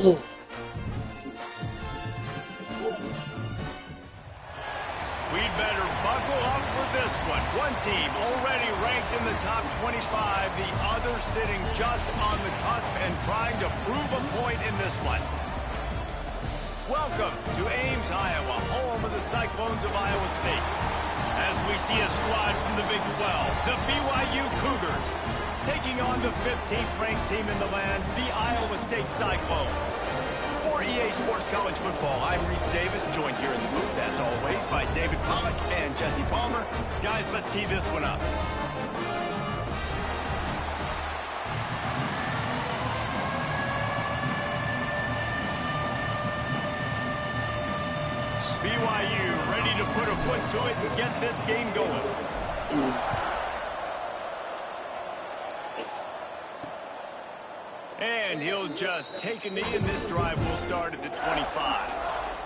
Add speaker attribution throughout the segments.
Speaker 1: We'd better buckle up for this one. One team already ranked in the top 25, the other sitting just on the cusp and trying to prove a point in this one. Welcome to Ames, Iowa, home of the Cyclones of Iowa State. As we see a squad from the Big 12, the BYU Cougars, taking on the 15th ranked team in the land, the Iowa State Cyclones. For EA Sports College Football, I'm Reese Davis, joined here in the booth, as always, by David Pollack and Jesse Palmer. Guys, let's tee this one up. BYU ready to put a foot to it and get this game going. And he'll just take a knee, and this drive will start at the 25.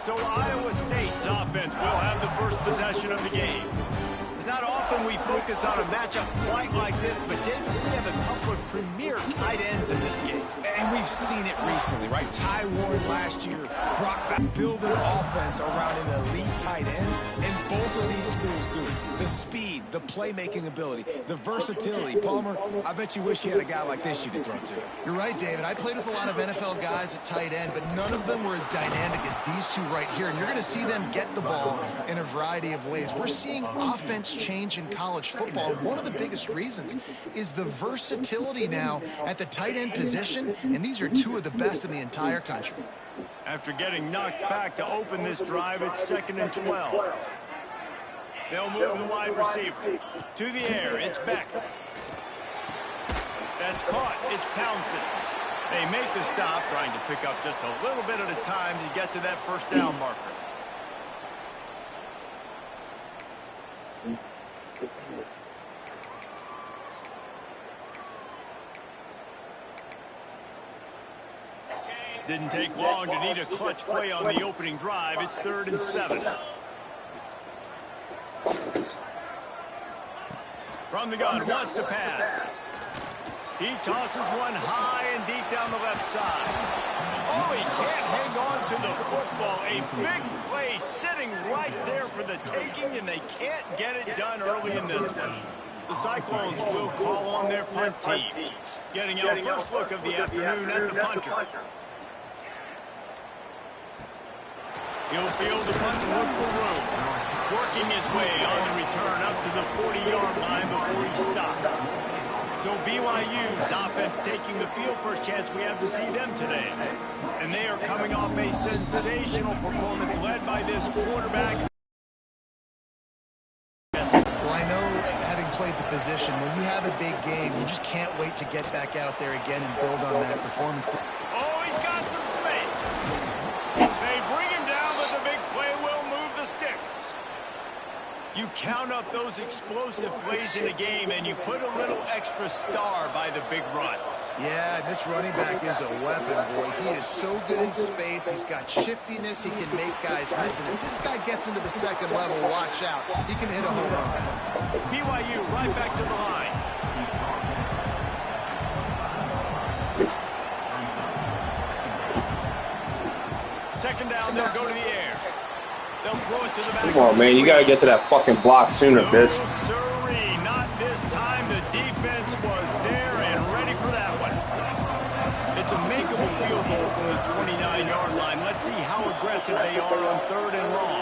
Speaker 1: So Iowa State's offense will have the first possession of the game. It's not often we focus on a matchup quite like this, but David, we have a couple of premier tight ends in this game.
Speaker 2: And we've seen it recently, right? Ty Warren last year, Brock back, build an offense around an elite tight end, and both of these schools do it. The speed, the playmaking ability, the versatility. Palmer, I bet you wish you had a guy like this you could throw to.
Speaker 3: You're right, David. I played with a lot of NFL guys at tight end, but none of them were as dynamic as these two right here, and you're going to see them get the ball in a variety of ways. We're seeing offense change in college football. One of the biggest reasons is the versatility now at the tight end position, and these are two of the best in the entire country.
Speaker 1: After getting knocked back to open this drive, it's 2nd and 12. They'll move the wide receiver. To the air, it's Beck. That's caught, it's Townsend. They make the stop, trying to pick up just a little bit at a time to get to that first down marker. Didn't take long to need a clutch play on the opening drive. It's 3rd and 7. From the gun, wants to pass. He tosses one high and deep down the left side. Oh, he can't hang on to the football. A big play sitting right there for the taking, and they can't get it done early in this one. The Cyclones will call on their punt team. Getting our first look of the afternoon at the punter. He'll field the punt and look for room. Working his way on the return up to the 40-yard line before he stopped. So BYU's offense taking the field. First chance we have to see them today. And they are coming off a sensational performance led by this quarterback.
Speaker 3: Well, I know, having played the position, when you have a big game, you just can't wait to get back out there again and build on that performance.
Speaker 1: Oh, he's got some space. They bring him down, but the big play will move the sticks. You count up those explosive plays in the game, and you put a little extra star by the big runs.
Speaker 3: Yeah, this running back is a weapon, boy. He is so good in space. He's got shiftiness. He can make guys miss. And if this guy gets into the second level, watch out. He can hit a home run.
Speaker 1: BYU right back to the line. Second down, they'll go to the air. They'll throw it to the back.
Speaker 4: Come on, man. You got to get to that fucking block sooner, bitch.
Speaker 1: No, sirree. Not this time. The defense was there and ready for that one. It's a makeable field goal from the 29-yard line. Let's see how aggressive they are on 3rd and long.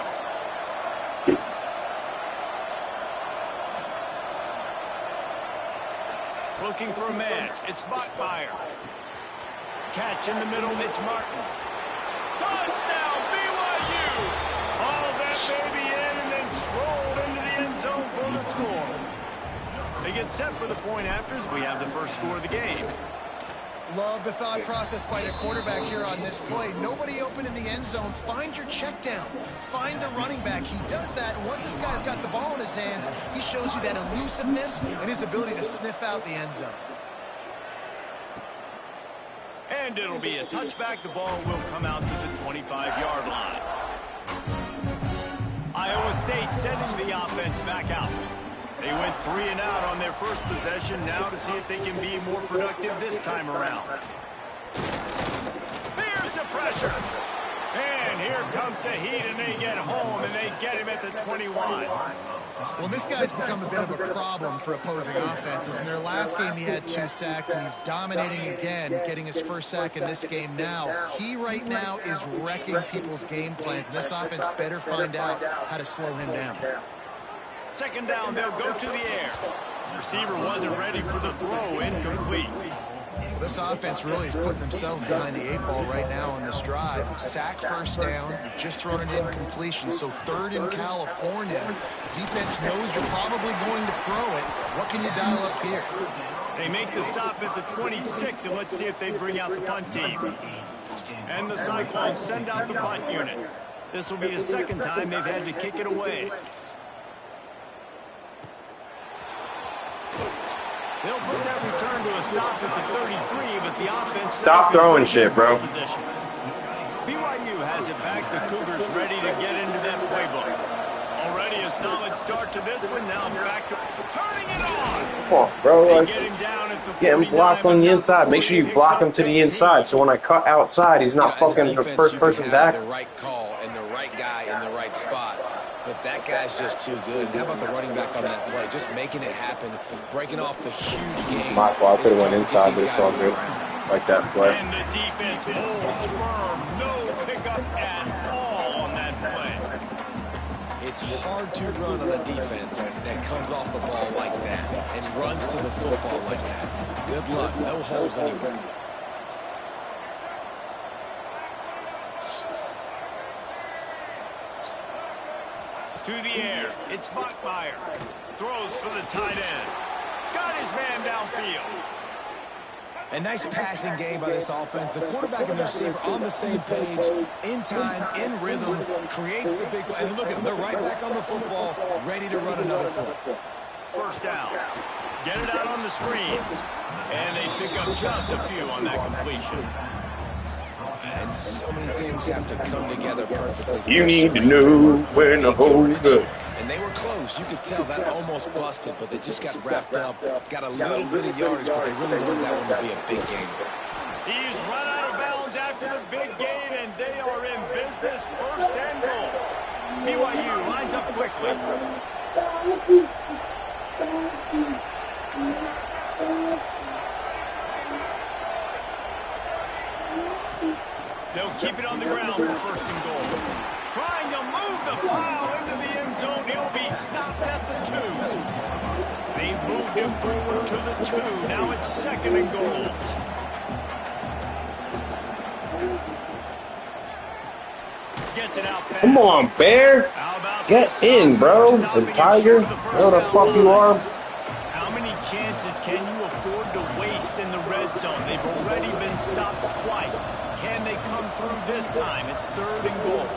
Speaker 1: Looking for a man. It's Bachmeier. Catch in the middle. It's Martin. Touchdown, BYU! All that baby in and then strolled into the end zone for the score. They get set for the point afters. We have the first score of the game.
Speaker 3: Love the thought process by the quarterback here on this play. Nobody open in the end zone. Find your check down. Find the running back. He does that, and once this guy's got the ball in his hands, he shows you that elusiveness and his ability to sniff out the end zone.
Speaker 1: And it'll be a touchback. The ball will come out to the 25-yard line. Iowa State sending the offense back out. They went 3 and out on their first possession. Now to see if they can be more productive this time around. Here's the pressure. And here comes the heat, and they get home, and they get him at the 21.
Speaker 3: Well, this guy's become a bit of a problem for opposing offenses. In their last game, he had 2 sacks, and he's dominating again, getting his first sack in this game now. He right now is wrecking people's game plans, and this offense better find out how to slow him down.
Speaker 1: Second down, they'll go to the air. Receiver wasn't ready for the throw, incomplete.
Speaker 3: This offense really is putting themselves behind the 8 ball right now on this drive. Sack first down. You've just thrown an incompletion, so 3rd in California. Defense knows you're probably going to throw it. What can you dial up here?
Speaker 1: They make the stop at the 26, and let's see if they bring out the punt team. And the Cyclones send out the punt unit. This will be the second time they've had to kick it away. They'll put that return to a stop at the 33, but the offense...
Speaker 4: Stop throwing shit, bro.
Speaker 1: BYU has it back. The Cougars ready to get into that playbook. Already a solid start to this one. Now back to turning it on.
Speaker 4: Come on, bro.
Speaker 1: Get him down at the
Speaker 4: Get him blocked on the inside. Make sure you block him to the inside, so when I cut outside, he's not fucking the first person back.
Speaker 2: The right call and the right guy in the right spot. But that guy's just too good. And how about the running back on that play? Just making it happen, breaking off the huge game.
Speaker 4: It's my fault. I could have went inside, but it's all good. Like that play.
Speaker 1: And the defense holds firm. No pickup at all on that play.
Speaker 2: It's hard to run on a defense that comes off the ball like that and runs to the football like that. Good luck. No holes anywhere.
Speaker 1: To the air. It's Bachmeier. Throws for the tight end. Got his man downfield.
Speaker 2: A nice passing game by this offense. The quarterback and the receiver on the same page, in time, in rhythm, creates the big play. And look at them, they're right back on the football, ready to run another play.
Speaker 1: First down. Get it out on the screen. And they pick up just a few on that completion.
Speaker 2: And so many things have to come together perfectly.
Speaker 4: You need to know when to hold good.
Speaker 2: And they were close. You could tell that almost busted, but they just got wrapped up, got a little bit of yardage, but they really wanted that one to be a big game.
Speaker 1: He's run out of bounds after the big game, and they are in business. First and goal. BYU lines up quickly. They'll keep it on the ground for first and goal. Trying to move the pile into the end zone. He'll be stopped at the 2. They've moved him forward to the 2. Now it's second and goal. Gets it out fast.
Speaker 4: Come on, Bear. Get in, bro. The Tiger. Where the fuck you are?
Speaker 1: How many chances can you afford to waste in the red zone? They've already been stopped twice. Can they come through this time? It's third and goal.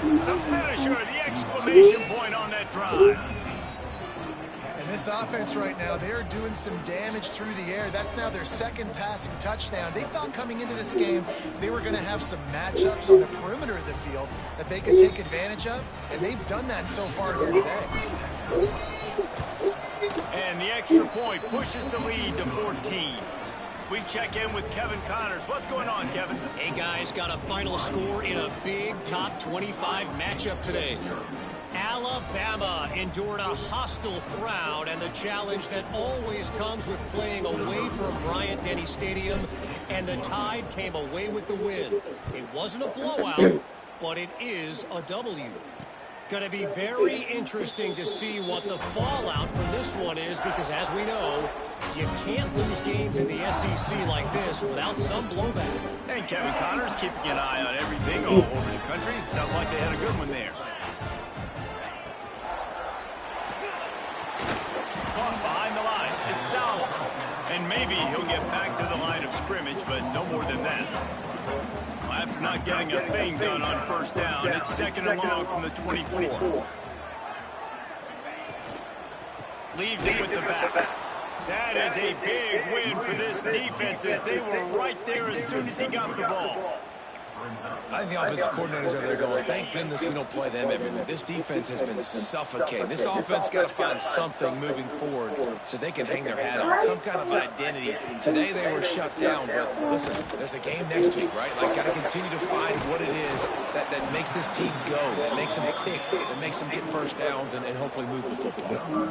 Speaker 1: The finisher, the exclamation point on that drive.
Speaker 3: And this offense right now, they're doing some damage through the air. That's now their second passing touchdown. They thought coming into this game they were going to have some matchups on the perimeter of the field that they could take advantage of, and they've done that so far here today.
Speaker 1: And the extra point pushes the lead to 14. We check in with Kevin Connors. What's going on, Kevin?
Speaker 5: Hey, guys, got a final score in a big top 25 matchup today. Alabama endured a hostile crowd and the challenge that always comes with playing away from Bryant-Denny Stadium, and the Tide came away with the win. It wasn't a blowout, but it is a W. Going to be very interesting to see what the fallout from this one is, because as we know, you can't lose games in the SEC like this without some blowback.
Speaker 1: And Kevin Connors keeping an eye on everything all over the country. Sounds like they had a good one there. Caught behind the line. It's Sowell. And maybe he'll get back to the line of scrimmage, but no more than that. After not getting a thing done on first down, it's second and long from the 24. Leaves it with the back. That is a big win for this defense, as they were right there as soon as he got the ball.
Speaker 2: I think the offensive coordinators are there going, thank goodness we don't play them every week. This defense has been suffocating. This offense got to find something moving forward that they can hang their hat on, some kind of identity. Today they were shut down, but listen, there's a game next week, right? Like, got to continue to find what it is that makes this team go, that makes them tick, that makes them get first downs and hopefully move the football.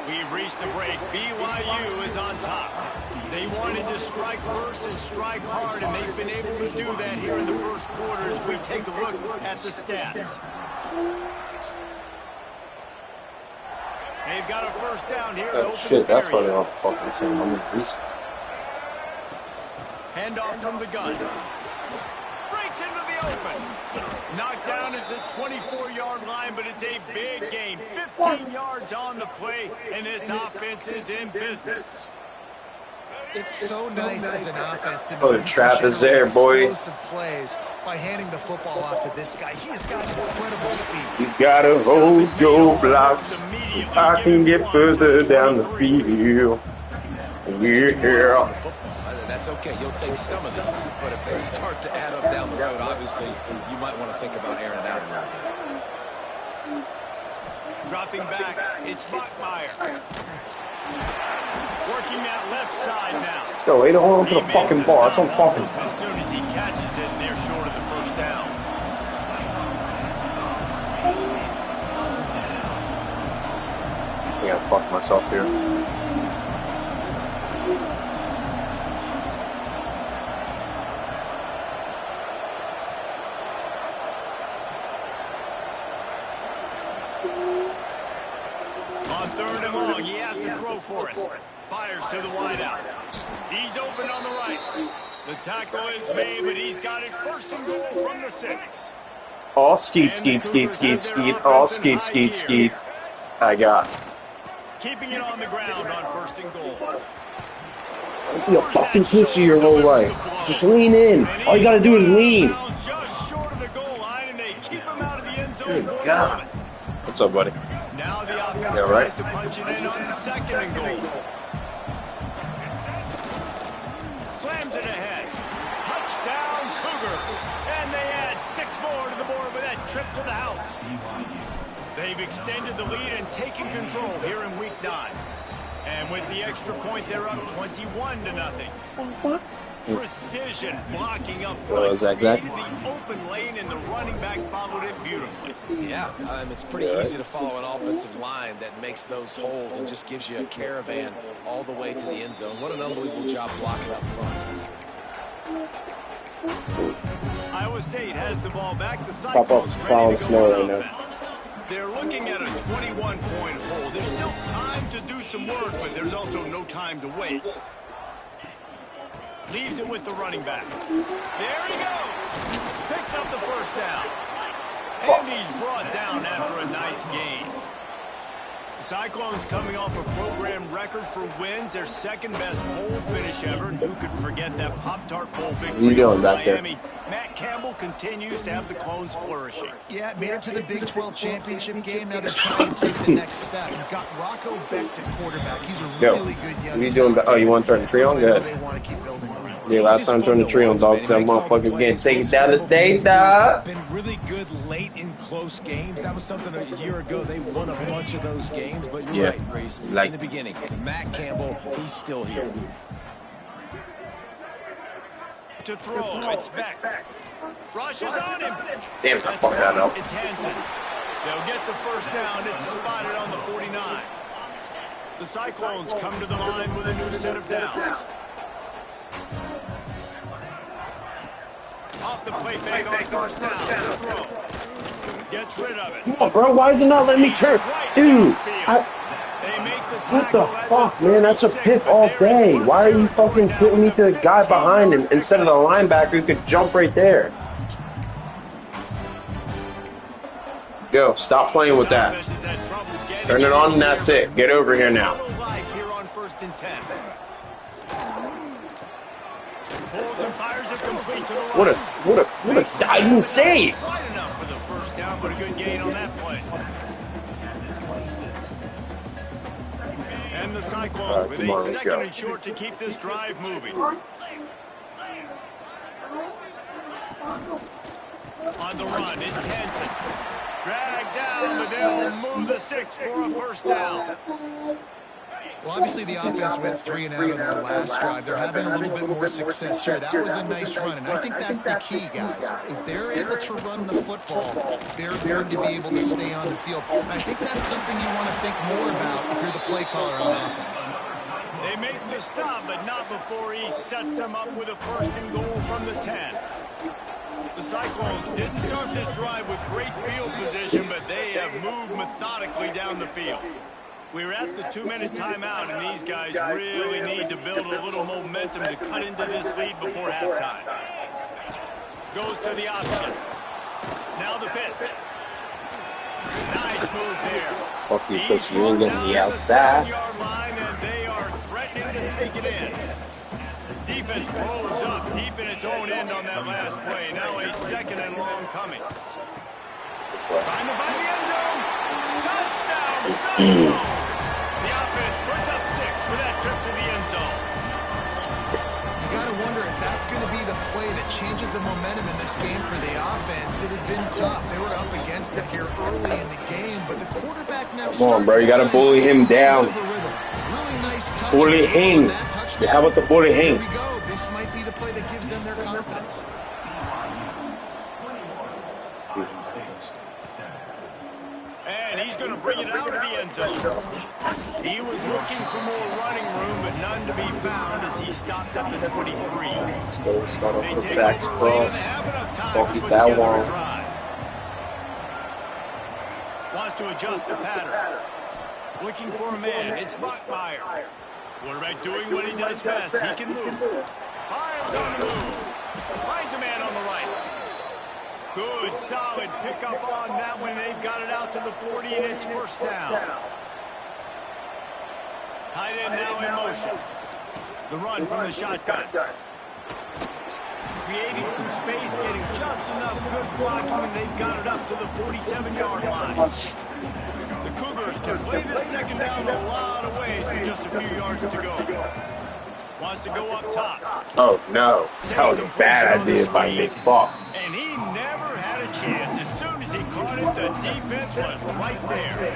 Speaker 1: We've reached the break. BYU is on top. They wanted to strike first and strike hard, and they've been able to do that here in the first quarter as we take a look at the stats. They've got a first down here.
Speaker 4: Oh shit, that's why they're all fucking saying I'm in Greece.
Speaker 1: Handoff from the gun. Breaks into the open. Knocked down at the 24-yard line, but it's a big gain. 15 yards on the play, and this offense is in business.
Speaker 3: It's so nice as an offense to
Speaker 4: Oh, the trap is there, boy.
Speaker 3: Explosive plays by handing the football off to this guy. He has got incredible speed.
Speaker 4: You gotta hold your blocks. I can get further down the field. Yeah.
Speaker 2: That's okay. You'll take some of these, but if they start to add up down the road, obviously, you might want to think about airing it out a little bit.
Speaker 1: Dropping back, it's Bachmeier. Working that left side now.
Speaker 4: Let's go. Wait, hold on to the fucking ball. That's what I'm talking about.
Speaker 1: As soon as he catches it, and they're short of the first down.
Speaker 4: I gotta fuck myself here.
Speaker 1: On third and long, he has to throw for it. Fires to the wideout. He's open on the right. The tackle is made, but he's got it first and goal from the 6.
Speaker 4: All skeet, skeet, skeet, skeet, skeet. All skeet, skeet, skeet. I got.
Speaker 1: Keeping it on the ground on first and goal.
Speaker 4: Don't be a fucking pussy your whole life. Just lean in. All you gotta do is lean.
Speaker 1: Just short of the goal line, and they keep him out of the end zone.
Speaker 4: Good God. What's up, buddy?
Speaker 1: Now the offense
Speaker 4: Yeah, right.
Speaker 1: tries to punch it in on second and goal. Slams it ahead. Touchdown Cougars. And they add 6 more to the board with that trip to the house. They've extended the lead and taken control here in week 9. And with the extra point, they're up 21-0. Precision blocking up front.
Speaker 4: Zag.
Speaker 1: The open lane, and the running back followed it beautifully.
Speaker 2: Yeah, it's pretty easy to follow an offensive line that makes those holes and just gives you a caravan all the way to the end zone. What an unbelievable job blocking up front.
Speaker 1: Iowa State has the ball back. The
Speaker 4: Pop up,
Speaker 1: Cyclones
Speaker 4: plowing
Speaker 1: ready to
Speaker 4: snow
Speaker 1: go on
Speaker 4: right now.
Speaker 1: offense. They're looking at a 21-point hole. There's still time to do some work, but there's also no time to waste. Leaves it with the running back. There he goes. he's brought down after a nice game. The Cyclones coming off a program record for wins, their second-best bowl finish ever, and who could forget that Pop-Tart Bowl victory over Miami. Matt Campbell continues to have the Clones flourishing.
Speaker 3: Yeah, made it to the Big 12 championship game. Now they're trying to take the next step. You've got Rocco Becht at quarterback. He's a really good young
Speaker 4: What are you doing? Oh, you want to turn the tree on? Good.
Speaker 3: They want to keep building around.
Speaker 4: Yeah, last time turn the tree on, dog, because that motherfucker's getting taken down today, dog.
Speaker 2: Been really good late in close games. That was something a year ago. They won a bunch of those games, but you're right, Reese. In the beginning, Matt Campbell, he's still here.
Speaker 1: To throw, it's back. Rushes on him.
Speaker 4: Damn, I fucked that up.
Speaker 1: It's Hansen. They'll get the first down. It's spotted on the 49. The Cyclones come to the line with a new set of downs. Off the play fake on first down. The throw. Gets rid of it.
Speaker 4: Come on, bro. Why is it not letting me turn? Dude, what the fuck, man? That's a pick all day. Why are you fucking putting me to the guy behind him instead of the linebacker who could jump right there? Go. Stop playing with that. Turn it on and that's it. Get over here now. What a diving save!
Speaker 1: Right enough for the first down, but a good gain on that play. And the Cyclones with a second and short to keep this drive moving. On the run, it's Hansen. Dragged down, but they'll move the sticks for a first down.
Speaker 3: Well, obviously the offense went 3 and out on their last drive. They're having a little bit more success here. That was a nice run, and I think that's the key, guys. If they're able to run the football, they're going to be able to stay on the field. And I think that's something you want to think more about if you're the play caller on offense.
Speaker 1: They make the stop, but not before he sets them up with a first and goal from the 10. The Cyclones didn't start this drive with great field position, but they have moved methodically down the field. We're at the 2-minute timeout, and these guys really need to build a little momentum to cut into this lead before halftime. Goes to the option. Now the pitch. Nice move there.
Speaker 4: Fuck you, pussy. You ain't getting me outside.
Speaker 1: Line, and they are threatening to take it in. Defense rolls up deep in its own end on that last play. Now a second and long coming. Trying to find the end zone. Touchdown, Cyclones. The offense puts up 6 for that trip to the end zone.
Speaker 3: You got to wonder if that's going to be the play that changes the momentum in this game for the offense. It had been tough. They were up against it here early in the game, but the quarterback now.
Speaker 4: Come on, bro. You got to bully him down.
Speaker 3: Really nice touch.
Speaker 4: Bully him. How about the bully him?
Speaker 3: Here we go. This might be the play that gives them their confidence.
Speaker 1: And he's going to bring it out of the end zone. He was looking for more running room, but none to be found as he stopped at the 23.
Speaker 4: Let's go. Start off with the backs cross. Don't keep that long.
Speaker 1: Wants to adjust the pattern. Looking for a man. It's Buckmeyer. Quarterback doing what he does best. He can move. Hiles on the move. Finds a man on the right. Good, solid pickup on that one. They've got it out to the 40, and it's first down. Tight end now in motion. The run from the shotgun. Creating some space, getting just enough good blocking, and they've got it up to the 47-yard line. The Cougars can play this second down a lot of ways with just a few yards to go. Wants to go up top.
Speaker 4: Oh, no. That was a bad idea by Big Buck.
Speaker 1: And he never had a chance. As soon as he caught it, the defense was right there.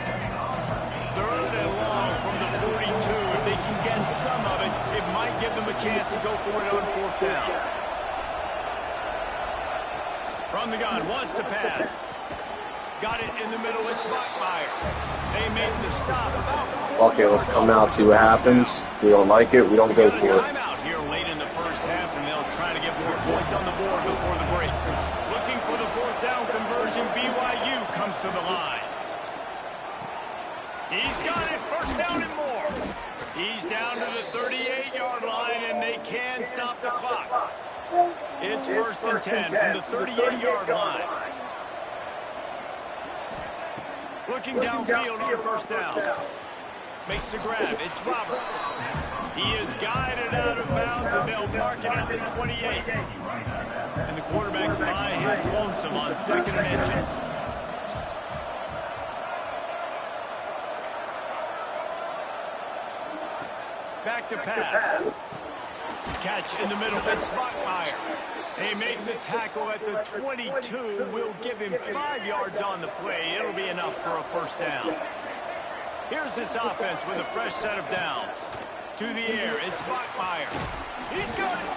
Speaker 1: Third and long from the 42. If they can get some of it, it might give them a chance to go for it on fourth down. From the gun, wants to pass. Got it in the middle, it's Buckmeyer. They make the stop about 4
Speaker 4: Okay, let's come out, see what happens. We don't like it, we don't go for it.
Speaker 1: Timeout here late in the first half, and they'll try to get more points on the board before the break. Looking for the fourth down conversion, BYU comes to the line. He's got it, first down and more. He's down to the 38-yard line, and they can stop the clock. It's first and 10 from the 38-yard line. Looking downfield on first down. Makes the grab. It's Roberts. He is guided out of bounds, and they'll mark it at the 28. And the quarterback's by his lonesome on 2nd and inches. Back to pass. Catch in the middle. It's Bachmeier. They make the tackle at the 22. We'll give him 5 yards on the play. It'll be enough for a first down. Here's this offense with a fresh set of downs. To the air, it's Bachmeier. He's got it.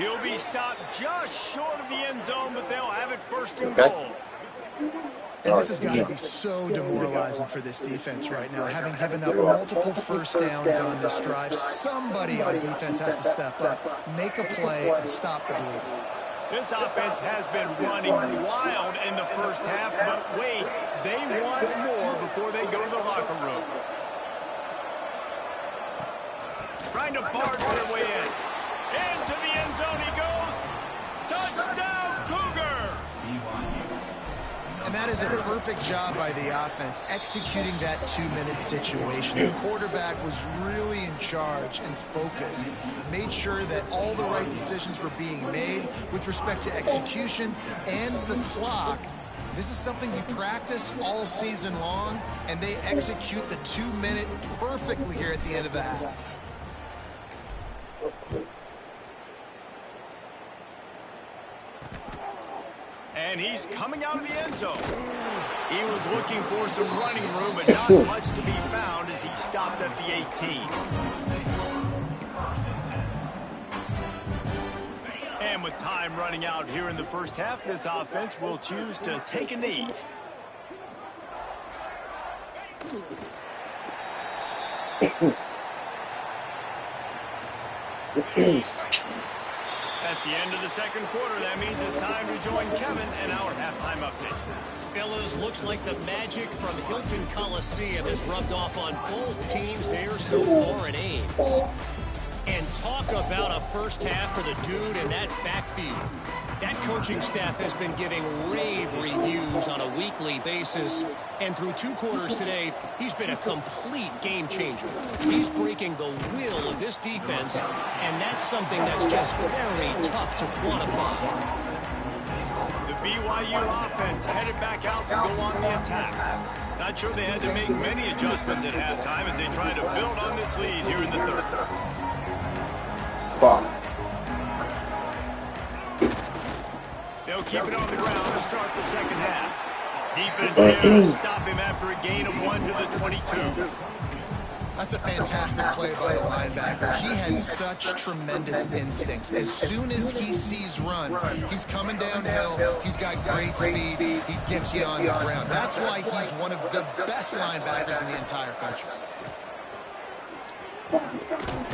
Speaker 1: He'll be stopped just short of the end zone, but they'll have it 1st and goal.
Speaker 3: And this has got to be so demoralizing for this defense right now, having given up multiple first downs on this drive. Somebody on defense has to step up, make a play, and stop the bleeding.
Speaker 1: This offense has been running wild in the first half, but wait, they want more before they go to the locker room. Trying to barge their way in. Into the end zone he goes. Touchdown, Cougars!
Speaker 3: And that is a perfect job by the offense, executing that 2-minute situation. The quarterback was really in charge and focused, made sure that all the right decisions were being made with respect to execution and the clock. This is something you practice all season long, and they execute the 2-minute perfectly here at the end of the half.
Speaker 1: And he's coming out of the end zone. He was looking for some running room, but not much to be found as he stopped at the 18. And with time running out here in the first half, this offense will choose to take a knee. That's the end of the second quarter. That means it's time to join Kevin and our halftime update.
Speaker 5: Fellas, looks like the magic from Hilton Coliseum has rubbed off on both teams there so far in Ames. And talk about a first half for the dude in that backfield. That coaching staff has been giving rave reviews on a weekly basis. And through 2 quarters today, he's been a complete game changer. He's breaking the will of this defense, and that's something that's just very tough to quantify.
Speaker 1: The BYU offense headed back out to go on the attack. Not sure they had to make many adjustments at halftime as they try to build on this lead here in the third. They'll keep it on the ground to start the second half. Defense there to stop him after a gain of 1 to the 22.
Speaker 3: That's a fantastic play by the linebacker. He has such tremendous instincts. As soon as he sees run, he's coming downhill. He's got great speed. He gets you on the ground. That's why he's one of the best linebackers in the entire country.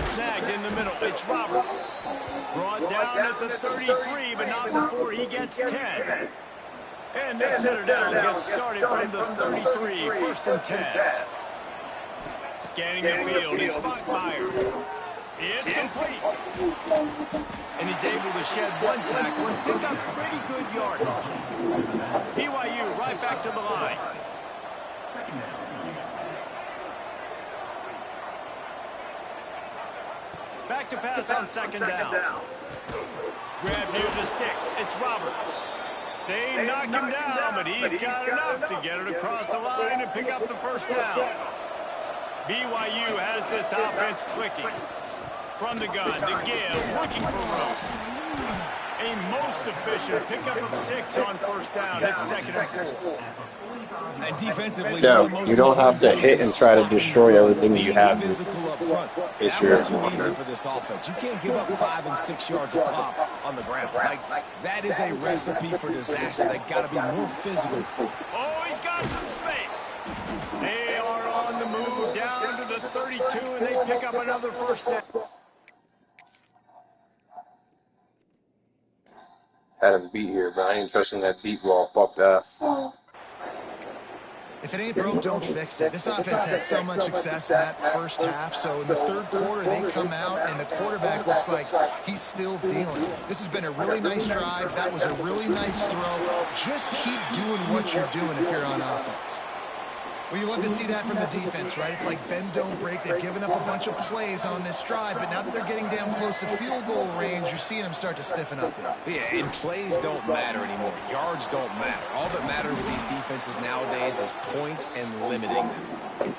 Speaker 1: Sagged in the middle. It's Roberts. Brought down at the 33, but not before he gets 10. And this center down gets started from the 33, 1st and 10. Scanning the field, it's Bachmeier. It's complete. And he's able to shed 1 tackle and pick up pretty good yardage. BYU right back to the line. Back to pass on 2nd down. Grab near the sticks. It's Roberts. They knock him down, but he's got enough to get it across the line and pick up the first down. BYU has this offense clicking. From the gun, to give, looking for room. A most efficient pickup of 6 on first down. It's 2nd and 4.
Speaker 2: And defensively,
Speaker 4: Yeah, you don't have to hit and try to destroy everything you have.
Speaker 2: Physical up front.
Speaker 4: It's
Speaker 2: That was too easy for this offense. You can't give up 5 and 6 yards a pop on the ground. Like, that is a recipe for disaster. They got to be more physical.
Speaker 1: Oh, he's got some space. They are on the move down to the 32, and they pick up another first down.
Speaker 4: Had him beat here, but I ain't trusting that deep ball. Fuck that.
Speaker 3: If it ain't broke, don't fix it. This offense had so much success in that first half, so in the third quarter, they come out, and the quarterback looks like he's still dealing. This has been a really nice drive. That was a really nice throw. Just keep doing what you're doing if you're on offense. Well, you love to see that from the defense, right? It's like bend, don't break. They've given up a bunch of plays on this drive, but now that they're getting down close to field goal range, you're seeing them start to stiffen up there.
Speaker 2: Yeah, and plays don't matter anymore. Yards don't matter. All that matters with these defenses nowadays is points and limiting them.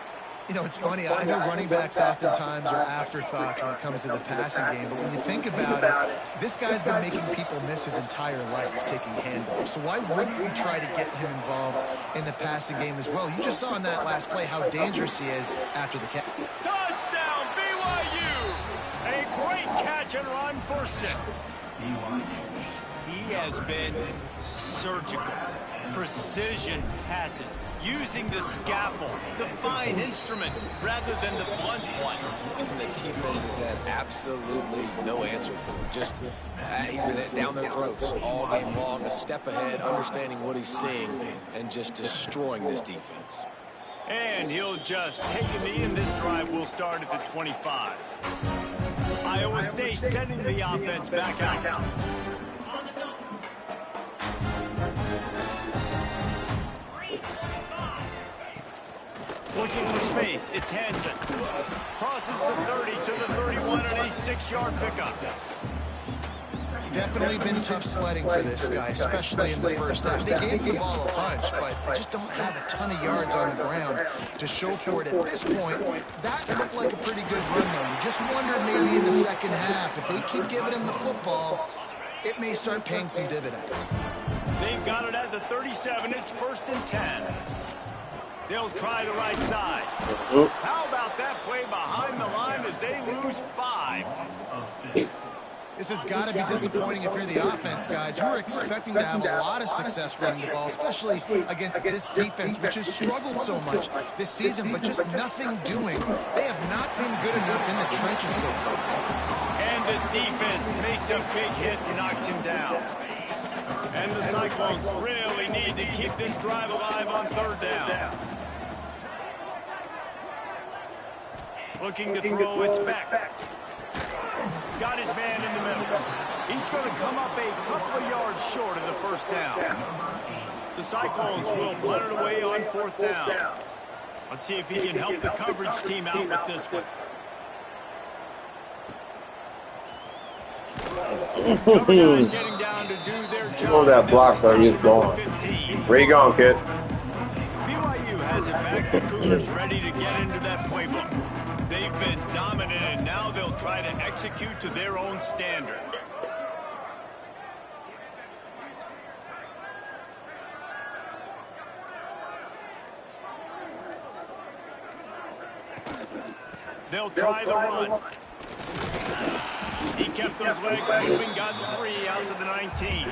Speaker 3: You know, it's funny. I know running backs oftentimes are afterthoughts when it comes to the passing game, but when you think about it, this guy's been making people miss his entire life taking handoffs. So why wouldn't we try to get him involved in the passing game as well? You just saw in that last play how dangerous he is after the catch.
Speaker 1: Touchdown, BYU! A great catch and run for 6. He has been surgical. Precision passes, using the scalpel, the fine instrument, rather than the blunt one.
Speaker 2: And the defense has had absolutely no answer for him. Just, he's been down their throats all game long, a step ahead, understanding what he's seeing, and just destroying this defense.
Speaker 1: And he'll just take a knee, and this drive will start at the 25. Iowa State sending the offense back out. Looking for space, it's Hansen. Crosses the 30 to the 31 and a 6-yard pickup.
Speaker 3: Definitely been tough sledding for this guy, especially in the first half. They gave the ball a bunch, but they just don't have a ton of yards on the ground to show for it at this point. That looked like a pretty good run, though. You just wonder maybe in the second half, if they keep giving him the football, it may start paying some dividends.
Speaker 1: They've got it at the 37. It's 1st and 10. They'll try the right side. How about that play behind the line as they lose 5?
Speaker 3: This has got to be disappointing if you're the offense, guys. You were expecting to have a lot of success running the ball, especially against this defense, which has struggled so much this season, but just nothing doing. They have not been good enough in the trenches so far.
Speaker 1: And the defense makes a big hit and knocks him down. And the Cyclones really need to keep this drive alive on 3rd down. Looking to throw, it's back. Got his man in the middle. He's going to come up a couple of yards short of the 1st down. The Cyclones will punt it away on 4th down. Let's see if he can help the coverage team out with this one. Cover guys getting down to do their job.
Speaker 4: Oh, that block, though, he's gone. Where you going, kid?
Speaker 1: BYU has it back. The Cougars ready to get into that playbook. They've been dominant, and now they'll try to execute to their own standard. They'll try the run. He kept those legs moving, got 3 out to the 19.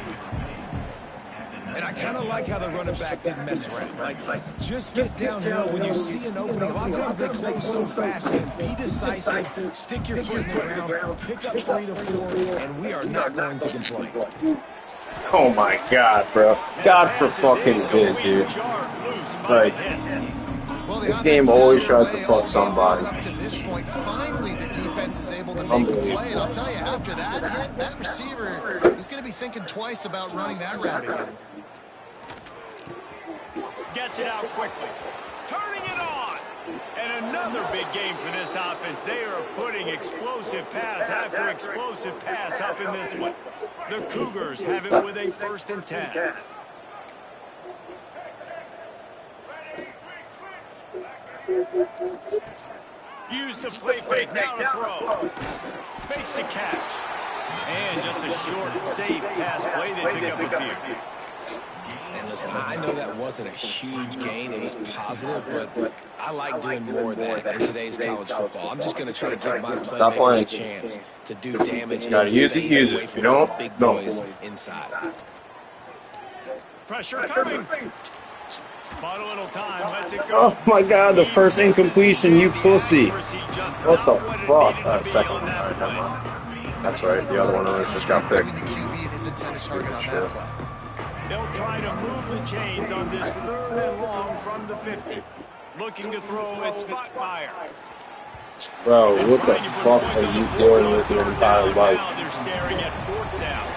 Speaker 2: And I kind of like how the running back didn't mess around. Like, just get downhill when you see an opening. A lot of times they close so fast, man. Be decisive, stick your foot in the ground, pick up 3 to 4, and we are not going to complain.
Speaker 4: Oh my God, bro. God for fucking good, dude. Like, this game always tries to fuck somebody.
Speaker 3: Up to this point, finally the defense is able to make a play, and I'll tell you, after that hit, that receiver is going to be thinking twice about running that route again.
Speaker 1: Gets it out quickly. Turning it on. And another big game for this offense. They are putting explosive pass after explosive pass up in this one. The Cougars have it with a 1st and 10. Use the play fake, now to throw. Makes the catch. And just a short, safe pass play. They pick up a few.
Speaker 2: And listen, I know that wasn't a huge gain. It was positive, but I like doing more of that in today's college football. I'm just going to try to give my playmakers a chance to do damage in
Speaker 4: use
Speaker 2: space
Speaker 4: it.
Speaker 2: away
Speaker 4: If
Speaker 2: from
Speaker 4: you don't,
Speaker 2: the big
Speaker 4: no.
Speaker 2: boys inside.
Speaker 1: Pressure coming. Bought a little time, lets it go.
Speaker 4: Oh my God, the first incompletion, you pussy. What the fuck? Second one. Alright, never mind. That's right, the other one of us just got picked. Shit.
Speaker 1: They'll try to move the chains on this 3rd and long from the 50. Looking to throw, it's Bachmeier.
Speaker 4: Bro, what the fuck are you doing with your entire life?
Speaker 1: Now they're staring at 4th down.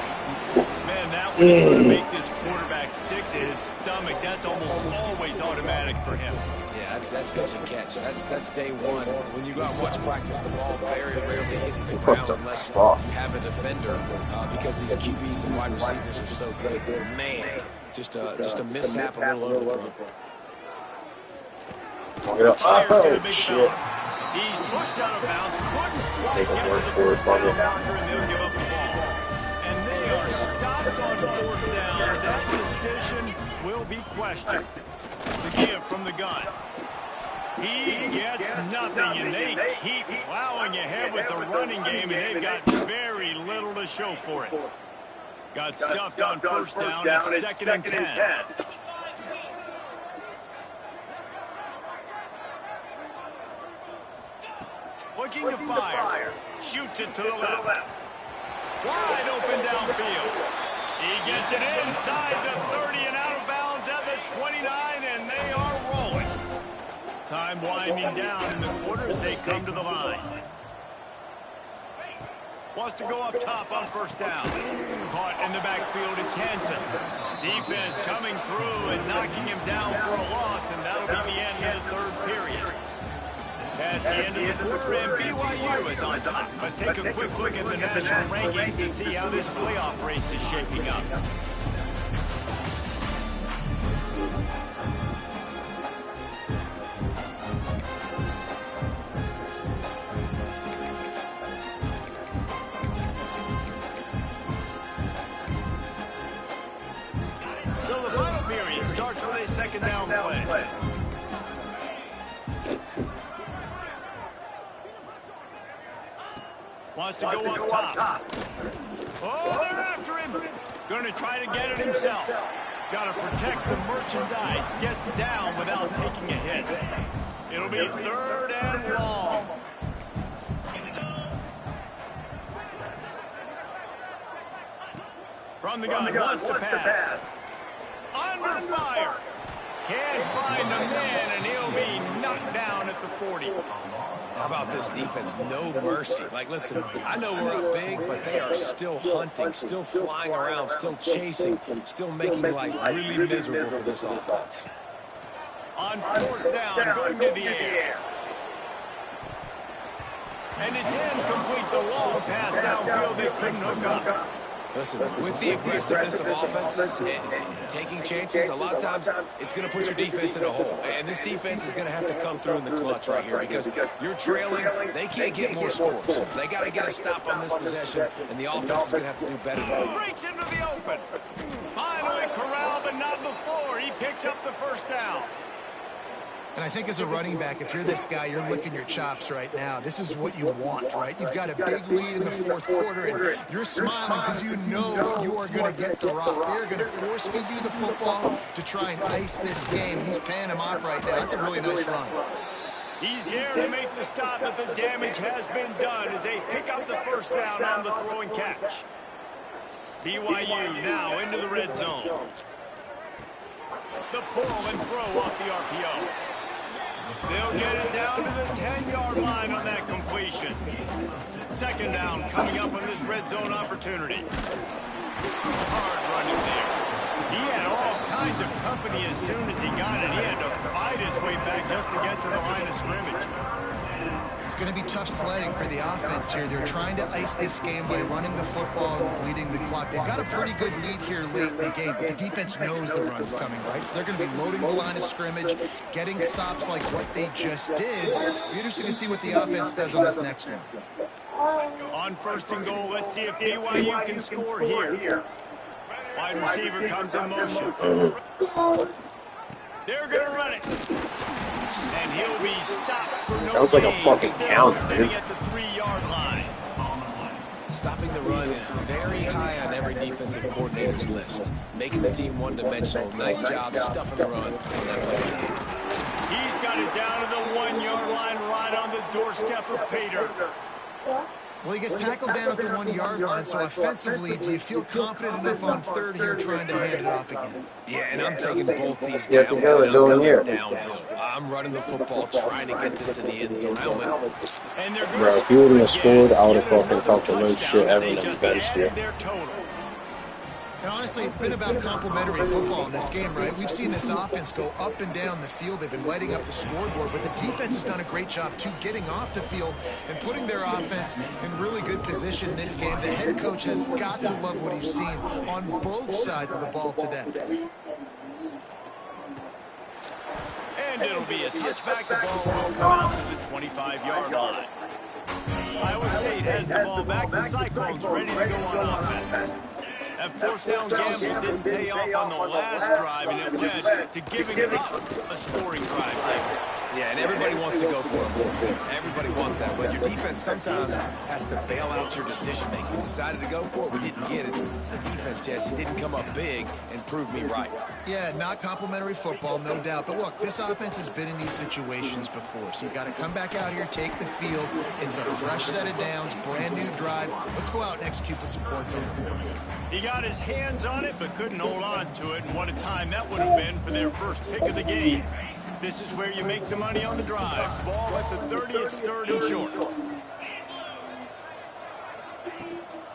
Speaker 1: Man, that one is going to make this quarterback sick to his stomach. That's almost always automatic for him.
Speaker 2: Yeah, Yeah, that's pitch and catch. That's day one. When you go out and watch practice, the ball very rarely hits the ground unless you have a defender, because these QBs and wide receivers are so good. Man, just a mishap, a little overthrow.
Speaker 4: Oh, shit.
Speaker 1: He's pushed out of bounds, couldn't quite get to the first down marker, and they'll give up the ball. And they are stopped on fourth down. That decision will be questioned. The give from the gun. He gets nothing, and they keep plowing ahead with the running game, and they've got very little to show for it. Got stuffed on first down. It's 2nd and 10. Looking to fire. Shoots it to the left. Wide open downfield. He gets it inside the 30 and out of bounds at the 29, and they are rolling. Time winding down in the quarter as they come to the line. Wants to go up top on first down. Caught in the backfield, it's Hansen. Defense coming through and knocking him down for a loss, and that'll be the end of the third period. That's the end of the quarter, and BYU is on top. Let's take a quick look at the national rankings to see how this playoff race is shaping up. So the final period starts with a 2nd down play. Wants to go up top. Oh, they're after him. Going to try to get it himself. Got to protect the merchandise. Gets down without taking a hit. It'll be 3rd and long. From the gun, wants to pass. Under fire. Can't find the man, and he'll be knocked down at the 40.
Speaker 2: How about this defense? No mercy. Like, listen, I know we're up big, but they are still hunting, still flying around, still chasing, still making life really miserable for this offense.
Speaker 1: On 4th down, going to the air. And it's incomplete. The long pass downfield, they couldn't hook up.
Speaker 2: Listen, with the aggressiveness of offenses and taking chances, a lot of times it's going to put your defense in a hole. And this defense is going to have to come through in the clutch right here because you're trailing. They can't get more scores. They got to get a stop on this possession, and the offense is going to have to do better.
Speaker 1: Breaks into the open. Finally corralled, but not before. He picked up the first down.
Speaker 3: And I think as a running back, if you're this guy, you're licking your chops right now. This is what you want, right? You've got a big lead in the 4th quarter, and you're smiling because you know you are going to get the rock. They're going to force-feed you the football to try and ice this game. He's paying him off right now. That's a really nice run.
Speaker 1: He's here to make the stop, but the damage has been done as they pick up the first down on the throw and catch. BYU now into the red zone. The pull and throw off the RPO. They'll get it down to the 10-yard line on that completion. 2nd down coming up on this red zone opportunity. Hard running there. He had all kinds of company as soon as he got it. He had to fight his way back just to get to the line of scrimmage.
Speaker 3: It's going to be tough sledding for the offense here. They're trying to ice this game by running the football and bleeding the clock. They've got a pretty good lead here late in the game, but the defense knows the run's coming, right? So they're going to be loading the line of scrimmage, getting stops like what they just did. It'll be interesting to see what the offense does on this next one.
Speaker 1: On 1st and goal, let's see if BYU can score here. Wide receiver comes in motion. They're going to run it. And he'll be stopped for no gain.
Speaker 4: That was like a fucking count,
Speaker 1: sitting
Speaker 4: dude.
Speaker 1: at the 3-yard line.
Speaker 2: Stopping the run is very high on every defensive coordinator's list. Making the team one-dimensional. Nice job stuffing the run on that play.
Speaker 1: He's got it down to the 1-yard line right on the doorstep of Pater.
Speaker 3: Well, he gets tackled down at the 1-yard line, so offensively, do you feel confident enough on 3rd here trying to hand it off again?
Speaker 2: Yeah, and I'm taking both these
Speaker 4: Yeah,
Speaker 2: downs,
Speaker 4: together
Speaker 2: and I'm
Speaker 4: doing
Speaker 2: coming
Speaker 4: here.
Speaker 2: downhill. I'm running the football, trying to get this in the end zone.
Speaker 1: And they're
Speaker 4: Bro, if you wouldn't have scored, I would have fucking talked the most shit ever and then benched you.
Speaker 3: And honestly, it's been about complementary football in this game, right? We've seen this offense go up and down the field. They've been lighting up the scoreboard, but the defense has done a great job, too, getting off the field and putting their offense in really good position in this game. The head coach has got to love what he's seen on both sides of the ball today.
Speaker 1: And it'll be a touchback. The ball will come out to the 25-yard line. Iowa State has the ball back. The Cyclones ready to go on offense. That fourth down gamble didn't pay off on the last drive, and it led to giving up a scoring drive there.
Speaker 2: Yeah, and everybody wants to go for it. Everybody wants that, but your defense sometimes has to bail out your decision-making. We decided to go for it. We didn't get it. The defense, Jesse, didn't come up big and prove me right.
Speaker 3: Yeah, not complimentary football, no doubt. But look, this offense has been in these situations before, so you got to come back out here, take the field. It's a fresh set of downs, brand new drive. Let's go out and execute with some points on the board.
Speaker 1: He got his hands on it, but couldn't hold on to it, and what a time that would have been for their first pick of the game. This is where you make the money on the drive. Ball at the 30, it's third and short.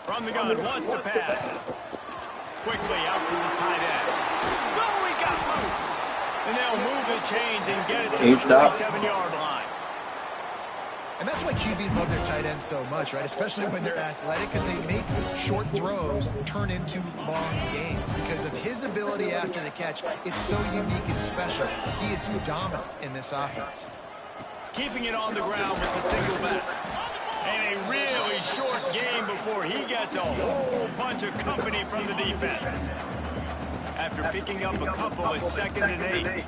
Speaker 1: From the gun, wants to pass. Quickly out to the tight end. Oh, he got loose. And they'll move the chains and get it to the 47-yard line.
Speaker 3: And that's why QBs love their tight ends so much, right? Especially when they're athletic, because they make short throws turn into long gains. Because of his ability after the catch, it's so unique and special. He is dominant in this offense.
Speaker 1: Keeping it on the ground with the single back. And a really short game before he gets a whole bunch of company from the defense. After picking up a couple, it's 2nd and 8.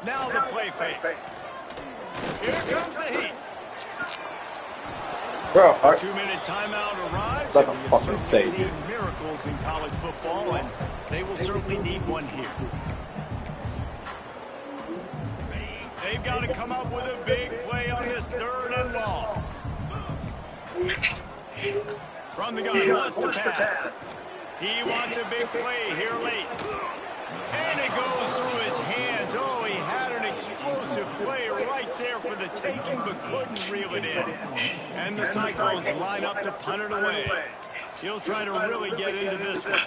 Speaker 1: Now the play fake. Here comes the heat.
Speaker 4: Bro,
Speaker 1: A 2-minute timeout arrives.
Speaker 4: let the fucking say, dude.
Speaker 1: Miracles in college football, and they will certainly need one here. They've got to come up with a big play on this 3rd and long. From the gun, wants to pass. He wants a big play here late. And it goes through his hands. Oh, he had an explosive play right there for the taking, but couldn't reel it in. And the Cyclones line up to punt it away. He'll try to really get into this one.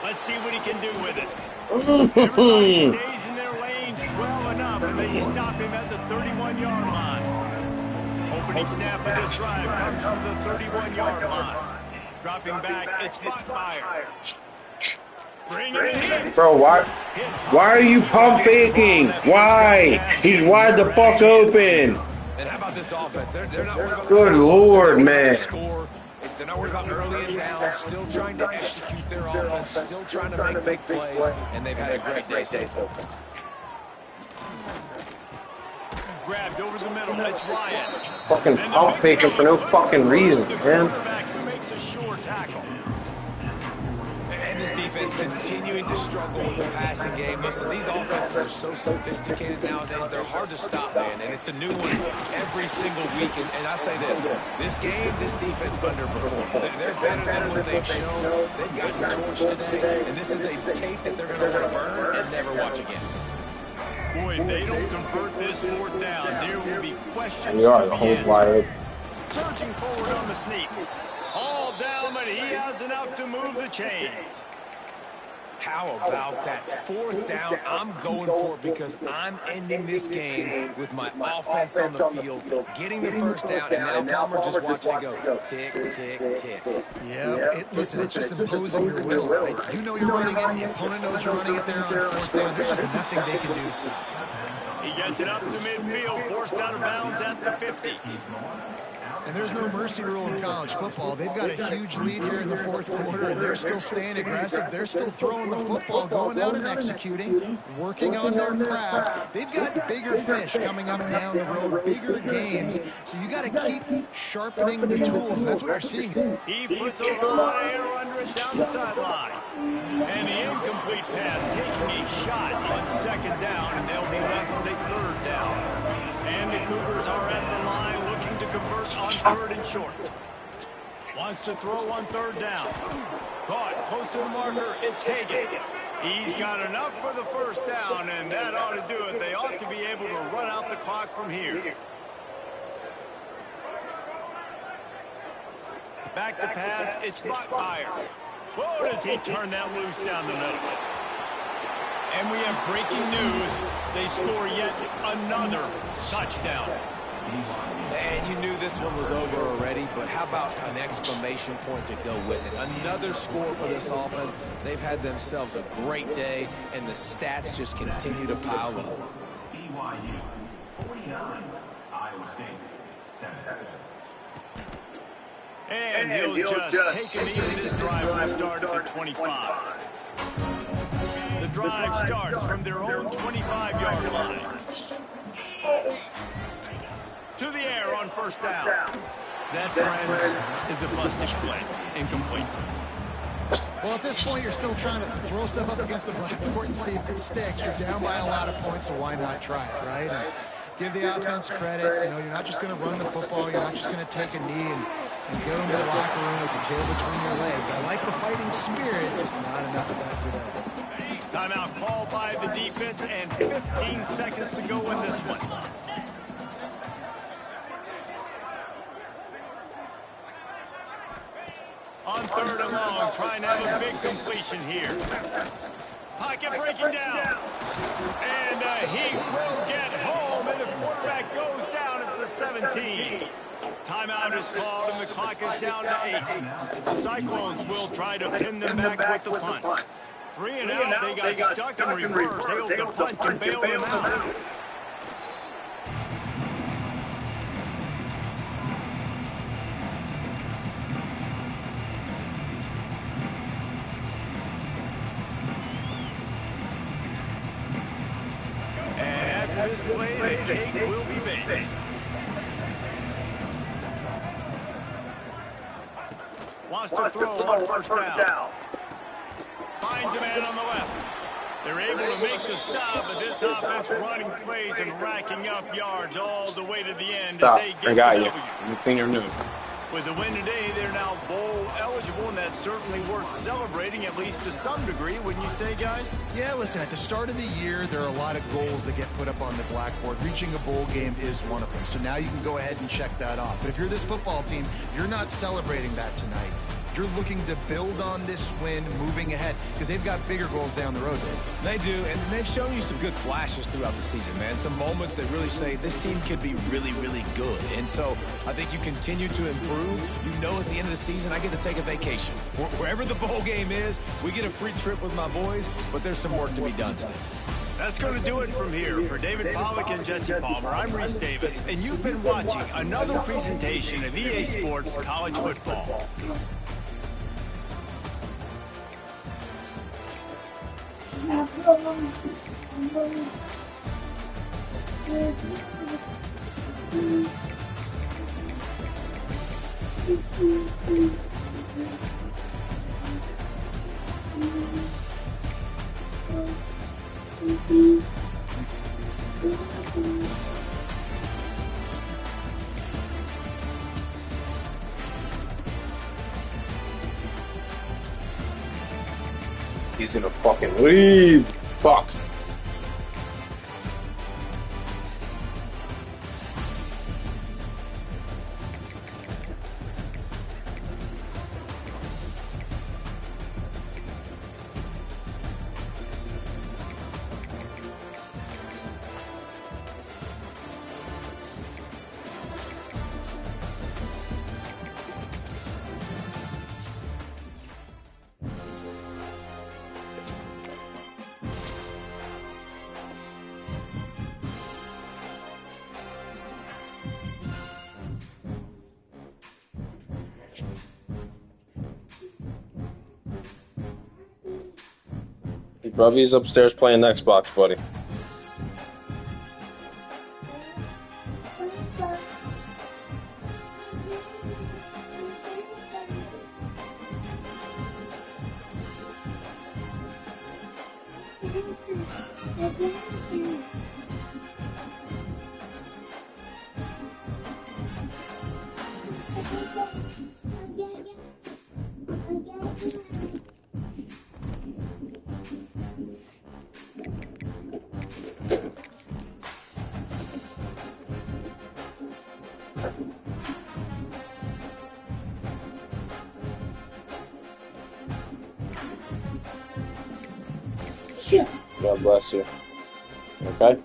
Speaker 1: Let's see what he can do with it. Everybody stays in their lanes well enough, and they stop him at the 31-yard line. Opening snap of this drive comes from the 31-yard line. Dropping back, it's Bachmeier.
Speaker 4: Bro, why are you pump faking? Why? He's wide the fuck open.
Speaker 2: And how about this offense? They're not worried about
Speaker 4: Good Lord, man.
Speaker 2: Score. They're not worried about early and down. Still trying to execute their offense. Still trying to make big plays. And they've had a great day so far.
Speaker 1: Grabbed over the middle. It's Ryan.
Speaker 4: Fucking pump faking for no fucking reason, man.
Speaker 1: Who makes a sure tackle.
Speaker 2: And this defense continuing to struggle with the passing game. Listen, these offenses are so sophisticated nowadays. They're hard to stop, man. And it's a new one every single week. And I say this game, this defense underperformed. They're better than what they've shown. They've gotten torched today. And this is a tape that they're going to want to burn and never watch again.
Speaker 1: Boy, if they don't convert this 4th down, there will be questions.
Speaker 4: We are the whole wide.
Speaker 1: Surging forward on the sneak. All down, but he has enough to move the chains.
Speaker 2: How about that 4th down? I'm going for it because I'm ending this game with my offense on the field, getting the 1st down, and now Palmer just watching it go. Tick, tick, tick.
Speaker 3: Yeah, listen, it's just imposing your will, right? You know you're running it, the opponent knows you're running it there on 4th down. There's just nothing they can do to stop it.
Speaker 1: He gets it up to midfield, forced out of bounds at the 50.
Speaker 3: And there's no mercy rule in college football. They've got a huge lead here in the 4th quarter, and they're still staying aggressive. They're still throwing the football, going out and executing, working on their craft. They've got bigger fish coming up down the road, bigger games. So you got to keep sharpening the tools, and that's what you're seeing.
Speaker 1: He puts a lot of air under it down the sideline. And the incomplete pass taking a shot on 2nd down, and they'll be left with a 3rd down. And the Cougars are at the line looking to convert on 3rd and short. Wants to throw on 3rd down. Caught close to the marker. It's Hagan. He's got enough for the 1st down, and that ought to do it. They ought to be able to run out the clock from here. Back to pass, it's Buckmeyer. Whoa, does he turn that loose down the middle. And we have breaking news. They score yet another touchdown.
Speaker 2: And you knew this one was over already, but how about an exclamation point to go with it? Another score for this offense. They've had themselves a great day, and the stats just continue to pile up.
Speaker 6: BYU 49, Iowa State 7.
Speaker 1: And he'll just take a knee, and this drive will start at the 25. The drive starts from their own 25-yard line. To the air on first down. That, friends, is a busted play. Incomplete.
Speaker 3: Well, at this point, you're still trying to throw stuff up against the blackboard and see if it sticks. You're down by a lot of points, so why not try it, right? And give the offense credit. You know, you're not just going to run the football. You're not just going to take a knee and go into the locker room with your tail between your legs. I like the fighting spirit, just not enough of that today.
Speaker 1: Timeout called by the defense, and 15 seconds to go in this one. On third and long, trying to have a big completion here. Pocket breaking down. And he will get home, and the quarterback goes down at the 17. Timeout is called, and the clock is down to 8. The Cyclones will try to pin them back with the punt. 3 and out, they got stuck in reverse. They hope the punt can bail them out. This play, the cake will be baked. Wants to throw on first down. Finds a man on the left. They're able to make the stop, but this offense running plays and racking up yards all the way to the end.
Speaker 4: Stop.
Speaker 1: As they get
Speaker 4: I got
Speaker 1: the
Speaker 4: you.
Speaker 1: W.
Speaker 4: Anything you're new.
Speaker 1: With the win today, they're now bowl eligible, and that's certainly worth celebrating, at least to some degree, wouldn't you say, guys?
Speaker 3: Yeah, listen, at the start of the year, there are a lot of goals that get put up on the blackboard. Reaching a bowl game is one of them. So now you can go ahead and check that off. But if you're this football team, you're not celebrating that tonight. You're looking to build on this win moving ahead because they've got bigger goals down the road, Dave.
Speaker 2: They do, and they've shown you some good flashes throughout the season, man. Some moments that really say this team could be really, really good. And so I think you continue to improve. You know at the end of the season, I get to take a vacation. Wherever the bowl game is, we get a free trip with my boys, but there's some work to be done still.
Speaker 1: That's going to do it from here. For David Pollack and Jesse Palmer, I'm Reese Davis, and you've been watching another presentation of EA Sports College Football.
Speaker 4: He's gonna fucking leave. Fuck. Bubby's upstairs playing Xbox, buddy.
Speaker 7: you.
Speaker 4: God bless you. Okay?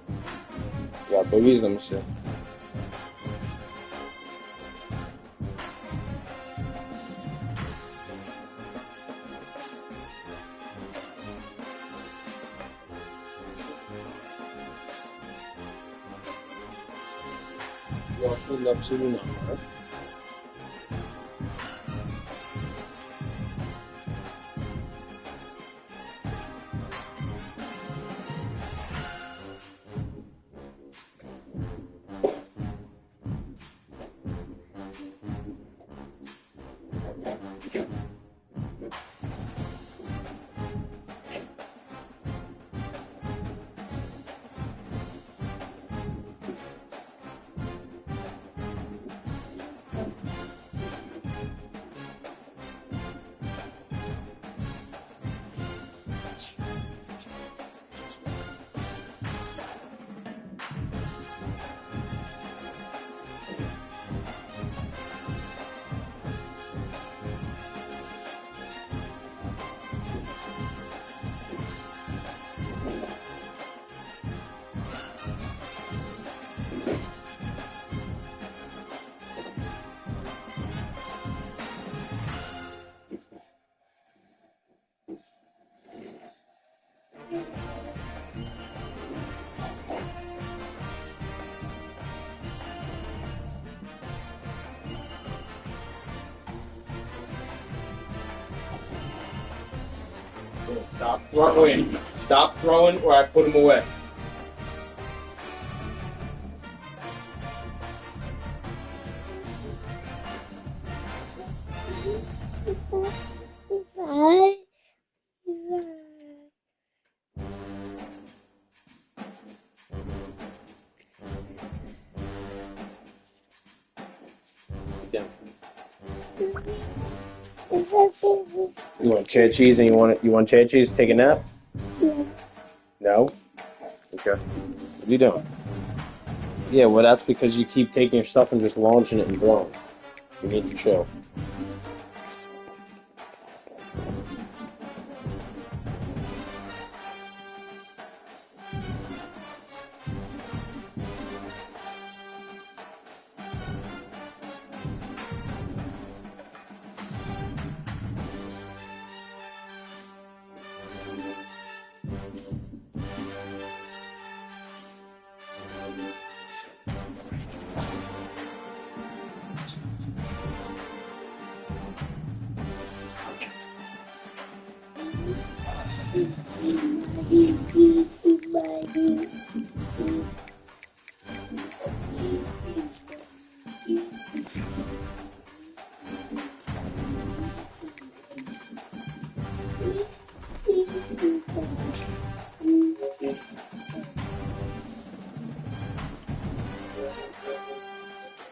Speaker 4: You got boogies? Let me see. You all cleaned up soon enough, huh? Stop throwing. Stop throwing or I put them away. You want cheddar cheese and you want cheddar cheese to take a nap? No? Okay. What are you doing? Yeah, well that's because you keep taking your stuff and just launching it and throwing. You need to chill.